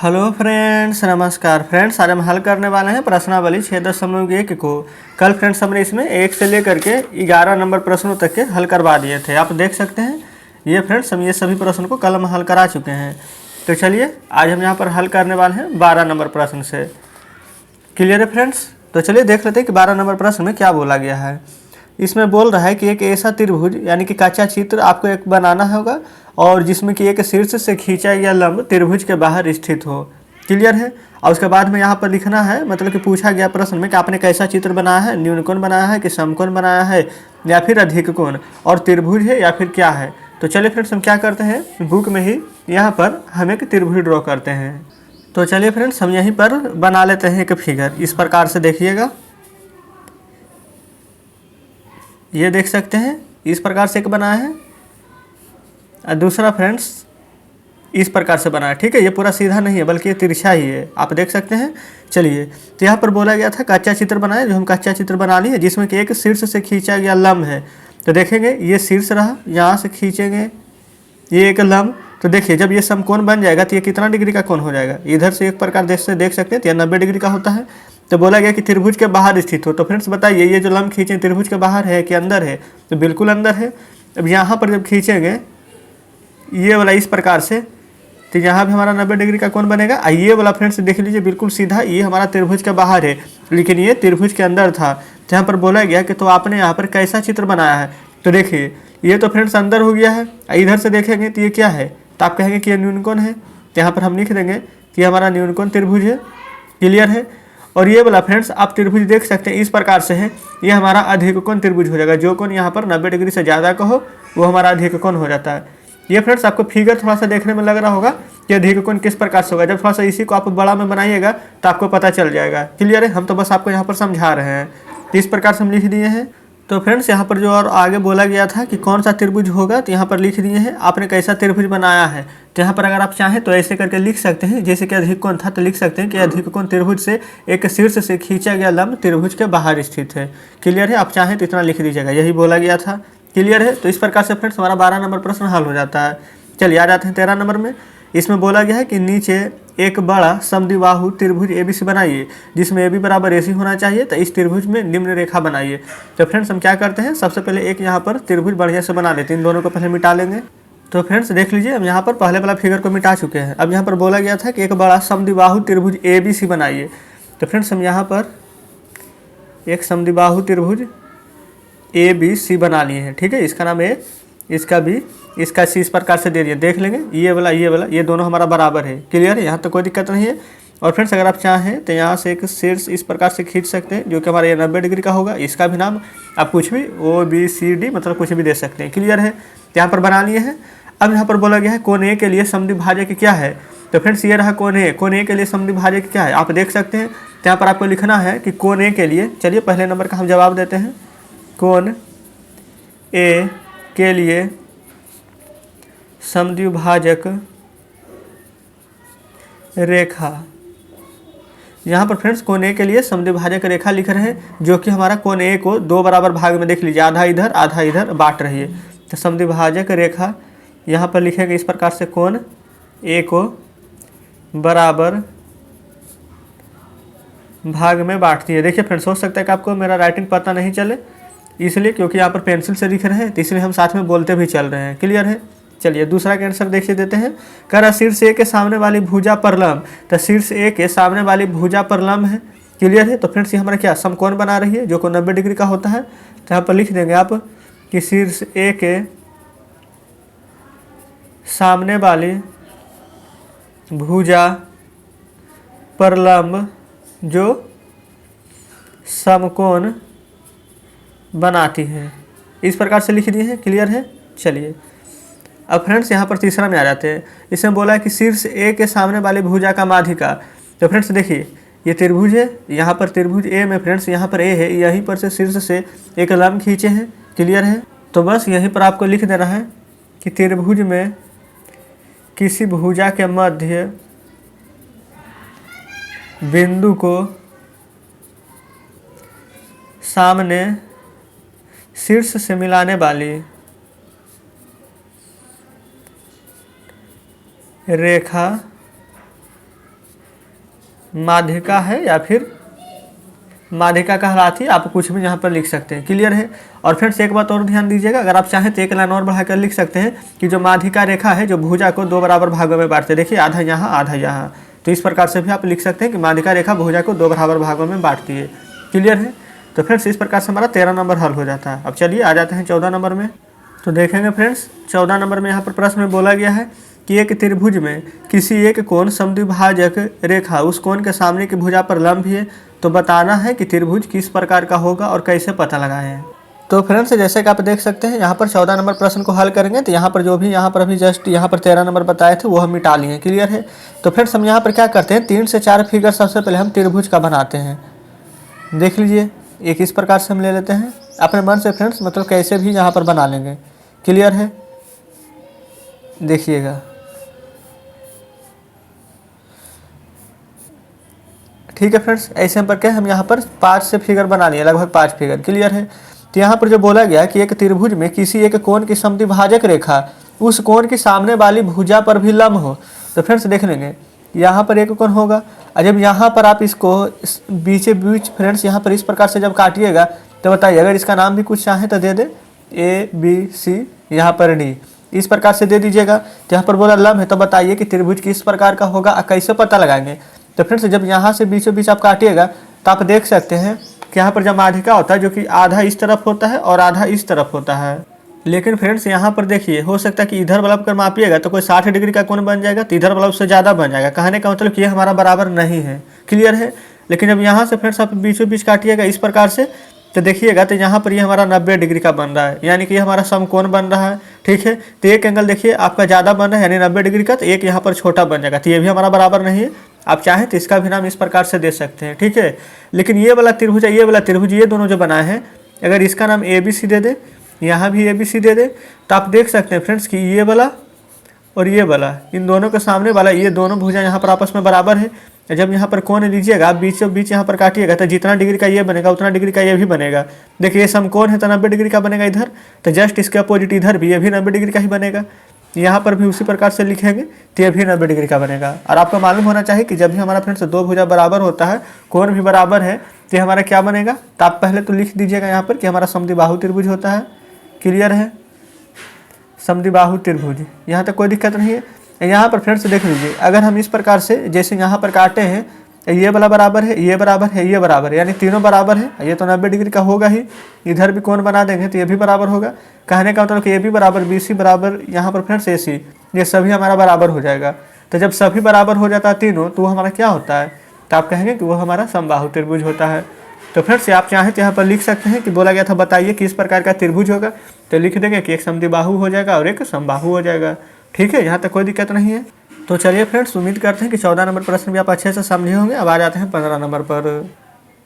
Hello friends, नमस्कार friends. आज हम हल करने वाले हैं प्रश्नावली 6.1 को। कल फ्रेंड्स हमने इसमें 1 से लेकर के 11 नंबर प्रश्नों तक के हल करवा दिए थे। आप देख सकते हैं ये फ्रेंड्स, हम ये सभी प्रश्न को कल हम हल करा चुके हैं। तो चलिए आज हम यहाँ पर हल करने वाले हैं 12 नंबर प्रश्न से। क्लियर है फ्रेंड्स? तो चलिए देख लेते हैं कि 12 नंबर प्रश्न में क्या बोला गया है। इसमें बोल रहा है कि एक ऐसा त्रिभुज यानी कि कच्चा चित्र आपको एक बनाना होगा और जिसमें कि एक शीर्ष से खींचा गया लंब त्रिभुज के बाहर स्थित हो। क्लियर है? और उसके बाद में यहाँ पर लिखना है, मतलब कि पूछा गया प्रश्न में कि आपने कैसा चित्र बनाया है, न्यूनकोण बनाया है कि समकोण बनाया है या फिर अधिक कोण, और त्रिभुज है या फिर क्या है। तो चलिए फ्रेंड्स हम क्या करते हैं, बुक में ही यहाँ पर हम एक त्रिभुज ड्रॉ करते हैं। तो चलिए फ्रेंड्स हम यहीं पर बना लेते हैं एक फिगर। इस प्रकार से देखिएगा, ये देख सकते हैं इस प्रकार से एक बना है और दूसरा फ्रेंड्स इस प्रकार से बना है। ठीक है, ये पूरा सीधा नहीं है बल्कि ये तिरछा ही है, आप देख सकते हैं। चलिए, तो यहाँ पर बोला गया था कच्चा चित्र बनाए, जो हम कच्चा चित्र बना लिए जिसमें कि एक शीर्ष से खींचा गया लंब है। तो देखेंगे ये शीर्ष रहा, यहाँ से खींचेंगे ये एक लंब। तो देखिए जब ये समकोण बन जाएगा तो ये कितना डिग्री का कोण हो जाएगा, इधर से एक प्रकार देख सकते हैं तो यह 90 डिग्री का होता है। तो बोला गया कि त्रिभुज के बाहर स्थित हो। तो फ्रेंड्स बताइए ये जो लंब खींचे त्रिभुज के बाहर है कि अंदर है? तो बिल्कुल अंदर है। अब यहाँ पर जब खींचेंगे ये वाला इस प्रकार से, तो यहाँ भी हमारा 90 डिग्री का कोण बनेगा। ये वाला फ्रेंड्स देख लीजिए बिल्कुल सीधा, ये हमारा त्रिभुज के बाहर है लेकिन ये त्रिभुज के अंदर था। तो यहाँ पर बोला गया कि तो आपने यहाँ पर कैसा चित्र बनाया है। तो देखिए ये तो फ्रेंड्स अंदर हो गया है, इधर से देखेंगे तो ये क्या है, तो आप कहेंगे कि ये न्यूनकोण है। तो यहाँ पर हम लिख देंगे कि ये हमारा न्यूनकोण त्रिभुज है। क्लियर है? और ये वाला फ्रेंड्स आप त्रिभुज देख सकते हैं इस प्रकार से है, ये हमारा अधिक कोण त्रिभुज हो जाएगा। जो कोण यहाँ पर 90 डिग्री से ज़्यादा का हो वो हमारा अधिक कोण हो जाता है। ये फ्रेंड्स आपको फिगर थोड़ा सा देखने में लग रहा होगा कि अधिक कोण किस प्रकार से होगा। जब थोड़ा सा इसी को आप बड़ा में बनाइएगा तो आपको पता चल जाएगा। क्लियर है? हम तो बस आपको यहाँ पर समझा रहे हैं। तो इस प्रकार से हम लिख दिए हैं। तो फ्रेंड्स यहाँ पर जो और आगे बोला गया था कि कौन सा त्रिभुज होगा, तो यहाँ पर लिख दिए हैं आपने कैसा त्रिभुज बनाया है। तो यहाँ पर अगर आप चाहें तो ऐसे करके लिख सकते हैं, जैसे कि अधिक कोण था तो लिख सकते हैं कि अधिक कोण त्रिभुज से एक शीर्ष से खींचा गया लंब त्रिभुज के बाहर स्थित है। क्लियर है? आप चाहें तो इतना लिख दीजिएगा, यही बोला गया था। क्लियर है? तो इस प्रकार से फ्रेंड्स हमारा 12 नंबर प्रश्न हल हो जाता है। चलिए आ जाते हैं 13 नंबर में। इसमें बोला गया है कि नीचे एक बड़ा समद्विबाहु त्रिभुज ABC बनाइए जिसमें AB बराबर AC होना चाहिए। तो इस त्रिभुज में निम्न रेखा बनाइए। तो फ्रेंड्स हम क्या करते हैं, सबसे पहले एक यहाँ पर त्रिभुज बढ़िया से बना लेते हैं। इन दोनों को पहले मिटा लेंगे। तो फ्रेंड्स देख लीजिए हम यहाँ पर पहले वाला फिगर को मिटा चुके हैं। अब यहाँ पर बोला गया था कि एक बड़ा समद्विबाहु त्रिभुज ABC बनाइए। तो फ्रेंड्स हम यहाँ पर एक समद्विबाहु त्रिभुज ABC बना लिए हैं। ठीक है, इसका नाम A, इसका B, इसका C इस प्रकार से दे दिए। देख लेंगे ये वाला ये दोनों हमारा बराबर है। क्लियर है? यहाँ तो कोई दिक्कत नहीं है। और फ्रेंड्स अगर आप चाहें तो यहाँ से एक शीर्ष इस प्रकार से खींच सकते हैं जो कि हमारा ये 90 डिग्री का होगा। इसका भी नाम आप कुछ भी OBCD मतलब कुछ भी दे सकते हैं। क्लियर है? तो यहाँ पर बना लिए हैं। अब यहाँ पर बोला गया है कोण A के लिए समद्विभाजक क्या है। तो फ्रेंड्स ये रहा कोण A के लिए समद्विभाजक क्या है आप देख सकते हैं। तो यहाँ पर आपको लिखना है कि कोण A के लिए, चलिए पहले नंबर का हम जवाब देते हैं। कोण A के लिए समद्विभाजक रेखा, यहाँ पर फ्रेंड्स कोण A के लिए समद्विभाजक रेखा लिख रहे हैं जो कि हमारा कोण A को दो बराबर भाग में देख लीजिए, आधा इधर बांट रही है। तो समद्विभाजक रेखा यहाँ पर लिखेंगे इस प्रकार से, कोण A को बराबर भाग में बांटती है। देखिए फ्रेंड्स हो सकता है कि आपको मेरा राइटिंग पता नहीं चले, इसलिए क्योंकि यहाँ पर पेंसिल से लिख रहे हैं तो इसलिए हम साथ में बोलते भी चल रहे हैं। क्लियर है? चलिए दूसरा का आंसर देखिए देते हैं। कह शीर्ष A के सामने वाली भुजा पर लंब। तो शीर्ष A के सामने वाली भुजा पर लंब है। क्लियर है? तो फ्रेंड्स ये हमारा क्या समकोण बना रही है जो को 90 डिग्री का होता है। तो यहाँ पर लिख देंगे आप कि शीर्ष A के सामने वाली भुजा पर लंब जो समकोण बनाती है, इस प्रकार से लिख दिए हैं। क्लियर है? चलिए अब फ्रेंड्स यहाँ पर तीसरा में आ जाते हैं। इसमें बोला है कि शीर्ष A के सामने वाली भुजा का माध्यिका। तो फ्रेंड्स देखिए ये त्रिभुज है, यहाँ पर त्रिभुज A में फ्रेंड्स यहाँ पर A है, यहीं पर से शीर्ष से एक लंब खींचे हैं। क्लियर है? तो बस यहीं पर आपको लिख देना है कि त्रिभुज में किसी भुजा के मध्य बिंदु को सामने शीर्ष से मिलाने वाली रेखा माध्यिका है या फिर माध्यिका कहलाती है, आप कुछ भी यहाँ पर लिख सकते हैं। क्लियर है। और फ्रेंड्स एक बात और ध्यान दीजिएगा, अगर आप चाहें तो एक लाइन और बढ़ाकर लिख सकते हैं कि जो माध्यिका रेखा है जो भुजा को दो बराबर भागों में बांटते हैं, देखिए आधा यहाँ आधा यहाँ, तो इस प्रकार से भी आप लिख सकते हैं कि माध्यिका रेखा भुजा को दो बराबर भागों में बांटती है। क्लियर है। तो फ्रेंड्स इस प्रकार से हमारा 13 नंबर हल हो जाता है। अब चलिए आ जाते हैं 14 नंबर में। तो देखेंगे फ्रेंड्स 14 नंबर में यहाँ पर प्रश्न में बोला गया है कि एक त्रिभुज में किसी एक कोण समद्विभाजक रेखा उस कोण के सामने की भुजा पर लंब है, तो बताना है कि त्रिभुज किस प्रकार का होगा और कैसे पता लगाएं। तो फ्रेंड्स जैसे कि आप देख सकते हैं यहाँ पर 14 नंबर प्रश्न को हल करेंगे तो यहाँ पर जो भी यहाँ पर अभी जस्ट यहाँ पर 13 नंबर बताए थे वो हम मिटा लिए। क्लियर है। तो फ्रेंड्स हम यहाँ पर क्या करते हैं, 3 से 4 फिगर सबसे पहले हम त्रिभुज का बनाते हैं। देख लीजिए एक इस प्रकार से हम ले लेते हैं अपने मन से फ्रेंड्स, मतलब कैसे भी यहाँ पर बना लेंगे। क्लियर है। देखिएगा ठीक है फ्रेंड्स, ऐसे हम करके हम यहाँ पर 5 से फिगर बना लिए, लगभग 5 फिगर। क्लियर है। तो यहाँ पर जो बोला गया कि एक त्रिभुज में किसी एक कोण की समद्विभाजक रेखा उस कोण की सामने वाली भुजा पर भी लंब हो, तो फ्रेंड्स देख लेंगे यहाँ पर एक कोण होगा और जब यहाँ पर आप इसको बीचे बीच फ्रेंड्स यहाँ पर इस प्रकार से जब काटिएगा तो बताइए, अगर इसका नाम भी कुछ चाहे तो दे दे ABC, यहाँ पर D, इस प्रकार से दे दीजिएगा। तो यहाँ पर बोला लंब है, तो बताइए कि त्रिभुज किस प्रकार का होगा, कैसे पता लगाएंगे। तो फ्रेंड्स जब यहाँ से बीचों बीच आप काटिएगा तो आप देख सकते हैं कि यहाँ पर जब माध्यिका होता है जो कि आधा इस तरफ होता है और आधा इस तरफ होता है। लेकिन फ्रेंड्स यहाँ पर देखिए हो सकता है कि इधर बल्ब कर मापिएगा तो कोई 60 डिग्री का कोण बन जाएगा, तो इधर बल्ब से ज़्यादा बन जाएगा। कहने का मतलब कि ये हमारा बराबर नहीं है। क्लियर है। लेकिन जब यहाँ से फ्रेंड्स आप बीचों बीच काटिएगा इस प्रकार से तो देखिएगा तो यहाँ पर ये हमारा 90 डिग्री का बन रहा है, यानी कि ये हमारा समकोण बन रहा है। ठीक है। तो एक एंगल देखिए आपका ज़्यादा बन रहा है यानी 90 डिग्री का, तो एक यहाँ पर छोटा बन जाएगा, तो ये भी हमारा बराबर नहीं है। आप चाहें तो इसका भी नाम इस प्रकार से दे सकते हैं। ठीक है। लेकिन ये वाला त्रिभुज ये वाला त्रिभुज ये दोनों जो बनाए हैं, अगर इसका नाम ABC दे दे, यहाँ भी ABC दे दे, तो आप देख सकते हैं फ्रेंड्स कि ये वाला और ये वाला इन दोनों के सामने वाला ये दोनों भुजा यहाँ पर आपस में बराबर है। जब यहाँ पर कोण लीजिएगा आप बीचों बीच यहाँ पर काटिएगा तो जितना डिग्री का ये बनेगा उतना डिग्री का ये भी बनेगा। देखिए ये समकोण है तो 90 डिग्री का बनेगा इधर, तो जस्ट इसके अपोजिट इधर भी ये भी 90 डिग्री का ही बनेगा। यहाँ पर भी उसी प्रकार से लिखेंगे तो ये भी 90 डिग्री का बनेगा। और आपको मालूम होना चाहिए कि जब भी हमारा फ्रेंड्स दो भुजा बराबर होता है, कोण भी बराबर है, तो हमारा क्या बनेगा, तो आप पहले तो लिख दीजिएगा यहाँ पर कि हमारा समद्विबाहु त्रिभुज होता है। क्लियर है। समद्विबाहु त्रिभुज, यहाँ तक कोई दिक्कत नहीं है। यहाँ पर फ्रेंड्स देख लीजिए अगर हम इस प्रकार से जैसे यहाँ पर काटे हैं, ये वाला बराबर है, ये बराबर है, ये बराबर है, यानी तीनों बराबर है। ये तो 90 डिग्री का होगा ही। इधर भी कोण बना देंगे तो ये भी बराबर होगा। कहने का मतलब कि ये भी बराबर, BC बराबर, यहाँ पर फ्रेंड्स AC, ये सभी हमारा बराबर हो जाएगा। तो जब सभी बराबर हो जाता है तीनों, तो वो हमारा क्या होता है, तो आप कहेंगे कि वो हमारा समबाहु त्रिभुज होता है। तो फ्रेंड्स आप चाहें तो यहाँ पर लिख सकते हैं कि बोला गया था बताइए किस प्रकार का त्रिभुज होगा, तो लिख देंगे कि एक समद्विबाहु हो जाएगा और एक समबाहु हो जाएगा। ठीक है। यहाँ तक कोई दिक्कत नहीं है। तो चलिए फ्रेंड्स उम्मीद करते हैं कि 14 नंबर प्रश्न भी आप अच्छे से समझे होंगे। अब आ जाते हैं 15 नंबर पर।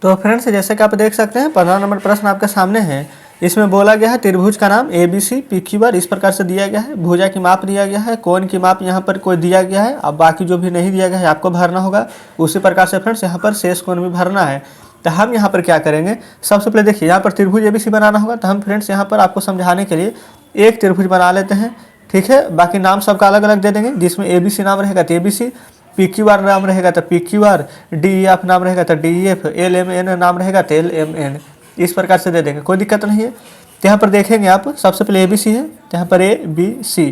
तो फ्रेंड्स जैसे कि आप देख सकते हैं 15 नंबर प्रश्न आपके सामने है। इसमें बोला गया है त्रिभुज का नाम ABC PQR इस प्रकार से दिया गया है, भुजा की माप दिया गया है, कोण की माप यहाँ पर कोई दिया गया है। अब बाकी जो भी नहीं दिया गया है आपको भरना होगा। उसी प्रकार से फ्रेंड्स यहाँ पर शेष कोण भी भरना है। तो हम यहाँ पर क्या करेंगे, सबसे पहले देखिए यहाँ पर त्रिभुज ABC बनाना होगा। तो हम फ्रेंड्स यहाँ पर आपको समझाने के लिए एक त्रिभुज बना लेते हैं। ठीक है। बाकी नाम सबका अलग अलग दे देंगे, जिसमें ABC नाम रहेगा तो ABC, PQR नाम रहेगा तो PQR, DEF नाम रहेगा तो DEF, LMN नाम रहेगा तो LMN, इस प्रकार से दे देंगे, कोई दिक्कत नहीं है। तो यहाँ पर देखेंगे आप सबसे पहले ABC है तो यहाँ पर ABC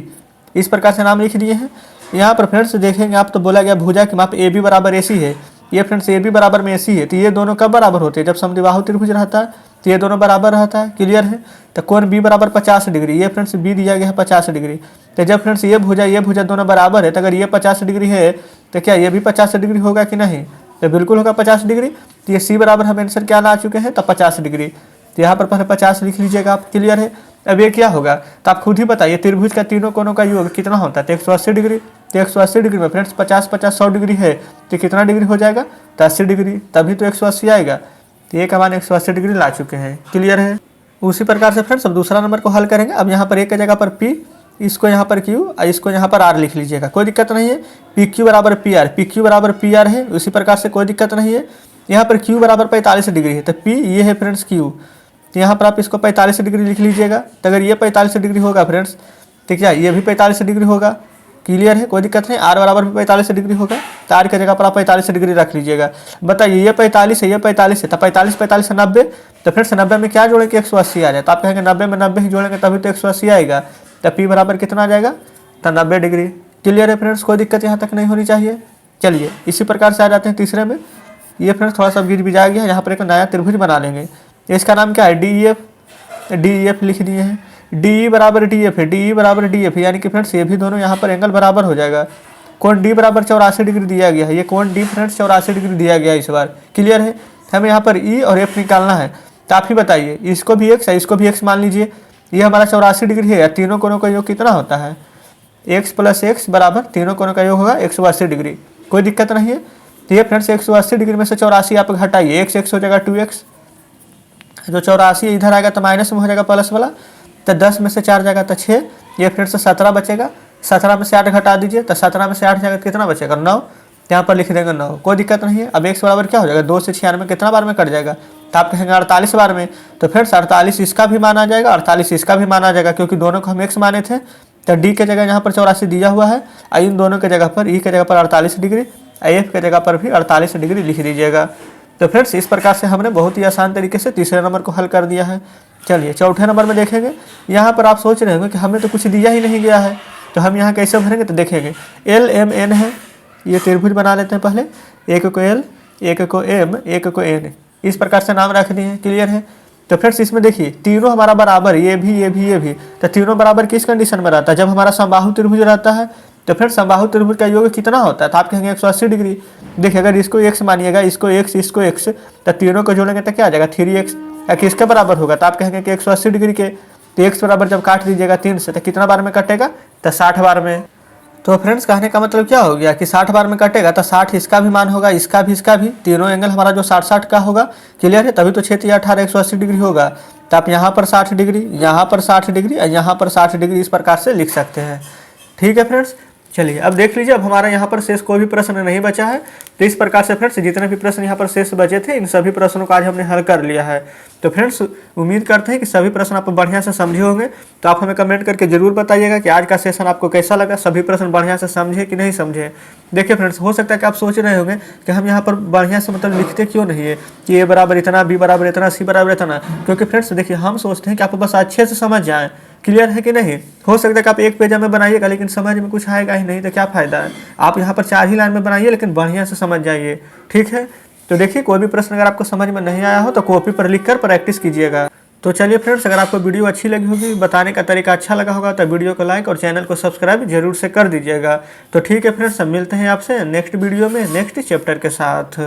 इस प्रकार से नाम लिख दिए हैं। यहाँ पर फ्रेंड्स देखेंगे आप तो बोला गया भुजा की माप AB बराबर AC है। ये फ्रेंड्स AB बराबर में AC है, तो ये दोनों कब बराबर होते हैं, जब समद्विबाहु त्रिभुज रहता है तो ये दोनों बराबर रहता है। क्लियर है। तो कोण B बराबर 50 डिग्री, ये फ्रेंड्स B दिया गया है 50 डिग्री। तो जब फ्रेंड्स ये भुजा दोनों बराबर है, तो अगर ये 50 डिग्री है तो क्या ये भी 50 डिग्री होगा कि नहीं, तो बिल्कुल होगा 50 डिग्री। तो ये C बराबर हम आंसर क्या ला चुके हैं, तो 50 डिग्री। तो यहाँ पर पहले 50 लिख लीजिएगा आप। क्लियर है। अब ये क्या होगा, तो आप खुद ही बताइए त्रिभुज का तीनों कोणों का योग कितना होता है, तो 180 डिग्री। तो 180 डिग्री में फ्रेंड्स 50 50 100 डिग्री है, तो कितना डिग्री हो जाएगा, तो 80 डिग्री, तभी तो 180 आएगा। तो एक हमारे 180 डिग्री ला चुके हैं। क्लियर है। उसी प्रकार से फ्रेंड्स अब दूसरा नंबर को हल करेंगे। अब यहाँ पर एक जगह पर P, इसको यहाँ पर Q और इसको यहाँ पर R लिख लीजिएगा, कोई दिक्कत नहीं है। PQ बराबर PR, PQ बराबर PR है, उसी प्रकार से कोई दिक्कत नहीं है। यहाँ पर Q बराबर 45 डिग्री है, तो P ये है फ्रेंड्स Q, तो यहाँ पर आप इसको 45 डिग्री लिख लीजिएगा। तो अगर ये 45 डिग्री होगा फ्रेंड्स, तो क्या ये भी 45 डिग्री होगा। क्लियर है, कोई दिक्कत नहीं। आर बराबर भी 45 डिग्री होगा, तो आर की जगह पर आप 45 डिग्री रख लीजिएगा। बताइए ये 45 है, ये 45 है, तो 45 45 90, तो फिर से 90 में क्या जोड़ेंगे 180 आ जाए, तो आप कहेंगे 90 में 90 ही जोड़ेंगे तभी तो 180 आएगा, तो पी बराबर कितना आ जाएगा, तो 90 डिग्री। क्लियर है फ्रेंड्स, कोई दिक्कत यहाँ तक नहीं होनी चाहिए। चलिए इसी प्रकार से आ जाते हैं तीसरे में। ये फ्रेंड्स थोड़ा सा गिर भी जा गया है, यहाँ पर एक नया त्रिभुज बना लेंगे। इसका नाम क्या है, डी ई एफ लिख दिए हैं। डी बराबर डी एफ है, डी बराबर डी एफ, यानी कि फ्रेंड्स ये भी दोनों यहाँ पर एंगल बराबर हो जाएगा। कोण डी बराबर 84 डिग्री दिया गया है, ये कोण डी फ्रेंड्स 84 डिग्री दिया गया है इस बार। क्लियर है, हमें यहाँ पर ई और एफ निकालना है, तो आप ही बताइए, इसको भी एक्स है, इसको भी एक्स मान लीजिए। ये हमारा 84 डिग्री है, तीनों कोणों का योग कितना होता है, एक्स प्लस एक्स बराबर तीनों कोणों का योग होगा 180 डिग्री। कोई दिक्कत नहीं है। तो ये फ्रेंड्स 180 डिग्री में से 84 आप घटाइए, एक्स एक्स हो जाएगा 2x, जो 84 इधर आएगा तो माइनस में हो जाएगा प्लस वाला, तो 10 में से 4 जाएगा तो 6, ये फिर से 17 बचेगा। 17 में से 8 घटा दीजिए, तो 17 में से 8 जाएगा कितना बचेगा 9, यहाँ पर लिख देंगे 9, कोई दिक्कत नहीं है। अब x बराबर क्या हो जाएगा, 2 से 96 कितना बार में कट जाएगा, तो आप कहेंगे 48 बार में। तो फिर 48 इसका भी माना जाएगा, 48 इसका भी माना जाएगा, क्योंकि दोनों को हम x माने थे। तो d के जगह यहाँ पर 84 दिया हुआ है, इन दोनों के जगह पर, e के जगह पर 48 डिग्री, f के जगह पर भी 48 डिग्री लिख दीजिएगा। तो फ्रेंड्स इस प्रकार से हमने बहुत ही आसान तरीके से तीसरे नंबर को हल कर दिया है। चलिए चौथे नंबर में देखेंगे। यहाँ पर आप सोच रहे होंगे कि हमें तो कुछ दिया ही नहीं गया है, तो हम यहाँ कैसे भरेंगे, तो देखेंगे एल एम एन है, ये त्रिभुज बना लेते हैं पहले, एक को एल, एक को एम, एक को एन, इस प्रकार से नाम रख दिए हैं। क्लियर है। तो फ्रेंड्स इसमें देखिए तीनों हमारा बराबर, ये भी ये भी ये भी, तो तीनों बराबर किस कंडीशन में रहता है, जब हमारा समबाहु त्रिभुज रहता है। तो फिर समबाहु त्रिभुज का योग कितना होता है, तो आप कहेंगे 180 डिग्री। देखिए अगर इसको x मानिएगा, इसको x, तो तीनों को जोड़ेंगे तो क्या आ जाएगा 3x, या किसके बराबर होगा, तो आप कहेंगे कि 180 डिग्री के, तो x बराबर जब काट दीजिएगा 3 से, तो कितना बार में कटेगा, तो 60 बार में। तो फ्रेंड्स कहने का मतलब क्या हो गया कि 60 बार में कटेगा, तो 60 इसका भी मान होगा, इसका भी, तीनों एंगल हमारा जो 60-60 का होगा। क्लियर है, तभी तो 6 या 18 180 डिग्री होगा। तो आप यहाँ पर 60 डिग्री, यहाँ पर 60 डिग्री और यहाँ पर 60 डिग्री इस प्रकार से लिख सकते हैं। ठीक है फ्रेंड्स, चलिए अब देख लीजिए, अब हमारा यहाँ पर शेष कोई भी प्रश्न नहीं बचा है। तो इस प्रकार से फ्रेंड्स जितने भी प्रश्न यहाँ पर शेष बचे थे, इन सभी प्रश्नों को आज हमने हल कर लिया है। तो फ्रेंड्स उम्मीद करते हैं कि सभी प्रश्न आप बढ़िया से समझे होंगे। तो आप हमें कमेंट करके जरूर बताइएगा कि आज का सेशन आपको कैसा लगा, सभी प्रश्न बढ़िया से समझे कि नहीं समझे। देखिए फ्रेंड्स, हो सकता है कि आप सोच रहे होंगे कि हम यहाँ पर बढ़िया से मतलब लिखते क्यों नहीं है कि ए बराबर इतना, बी बराबर इतना, सी बराबर इतना, क्योंकि फ्रेंड्स देखिए हम सोचते हैं कि आप बस अच्छे से समझ जाएँ। क्लियर है कि नहीं। हो सकता है कि आप एक पेज में बनाइएगा लेकिन समझ में कुछ आएगा ही नहीं, तो क्या फ़ायदा है। आप यहाँ पर 4 ही लाइन में बनाइए लेकिन बढ़िया से समझ जाइए। ठीक है, तो देखिए कोई भी प्रश्न अगर आपको समझ में नहीं आया हो तो कॉपी पर लिखकर प्रैक्टिस कीजिएगा। तो चलिए फ्रेंड्स, अगर आपको वीडियो अच्छी लगी होगी, बताने का तरीका अच्छा लगा होगा, तो वीडियो को लाइक और चैनल को सब्सक्राइब जरूर से कर दीजिएगा। तो ठीक है फ्रेंड्स, सब मिलते हैं आपसे नेक्स्ट वीडियो में नेक्स्ट चैप्टर के साथ।